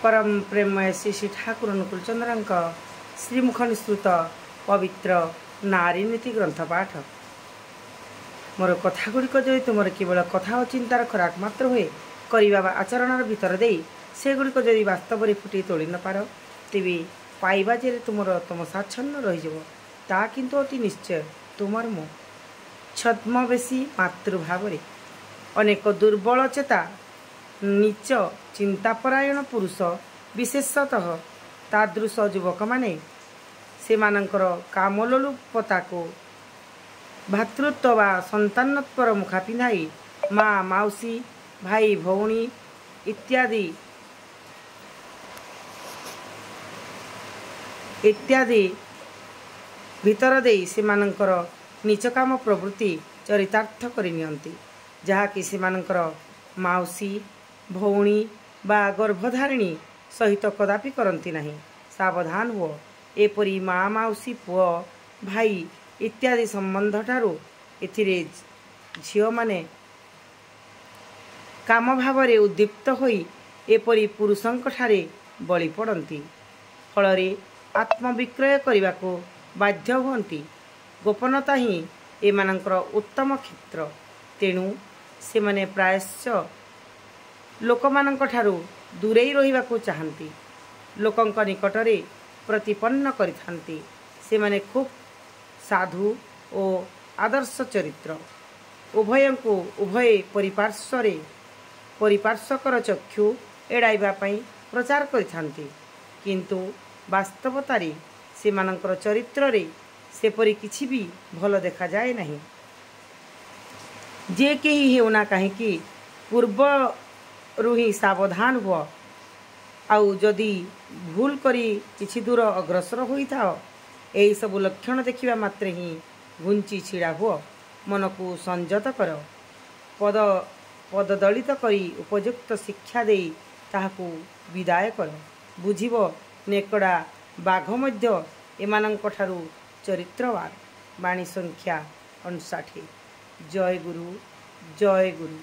परम प्रेममय श्री श्री ठाकुर अनुकूल चंद्र श्रीमुख निस्तृत पवित्र नारी नीति ग्रंथ पाठ। मोर कथा गुड़िक जो तुम केवल कथा और चिंतार खोराक मात्र हुए करवा आचरण भितर दे से गुड़िक जदि वास्तव में फुटे तोड़ न पार तेरे पाइबा जे तुम साच्छन्न रहीजा किंतु अति निश्चय तुमर मो छद्मवेशी मातृभाव अनेक दुर्बल चेता नीच चिंतापरायण पुरुष विशेषतः तादृश युवक माने से मानकर कामलोलुपता को भातृत्व व संतानत्वर मुखा पिंधाई माँ माउसी भाई भौणी इत्यादि भितर दे से मानकर नीच काम प्रवृत्ति चरितार्थ करनियंती जहाँकि से मानकर माउसी भौणी बा गर्भधारिणी सहित कदापि करती नहीं। सावधान हुओ एपरी माँ माउसी पुओ भाई इत्यादि संबंध ठारू एथिरे झियो माने काम भाव रे उद्दीप्त होई एपरी पुरुषंक ठारे बलि पड़ती फल आत्मविक्रय करने को बाध्य हुंती। गोपनता ही एमानंकर उत्तम क्षेत्र तेणु से माने प्रायश्च लोकमानंक ठारू दूरेई रहिबा को चाहंती लोकंक निकटरे प्रतिपन्न करिथांती से माने खूब साधु और आदर्श चरित्र उभयंको उभय परिपार्श्वकर चक्षु एड़ाइबा पई प्रचार करिथांती किंतु वास्तवतारे से मानकर चरित्र रे सेपरी किछि भी भल देखा जाए नहीं। जे केही हेउना काहेकि पूर्व रुही सावधान हुआ आउ जदि भूल करी किछि दूर अग्रसर होता यही सब लक्षण देखिबा मात्र ही घुंची छिड़ा हुआ मन को संयत कर पददलित करी उपयुक्त शिक्षा दे ताहाकू विदाय कर बुझिब नेकड़ा बाघ मध्य एमानंक ठारू चरित्रवान। वाणी संख्या 59। जय गुरु जय गुरु।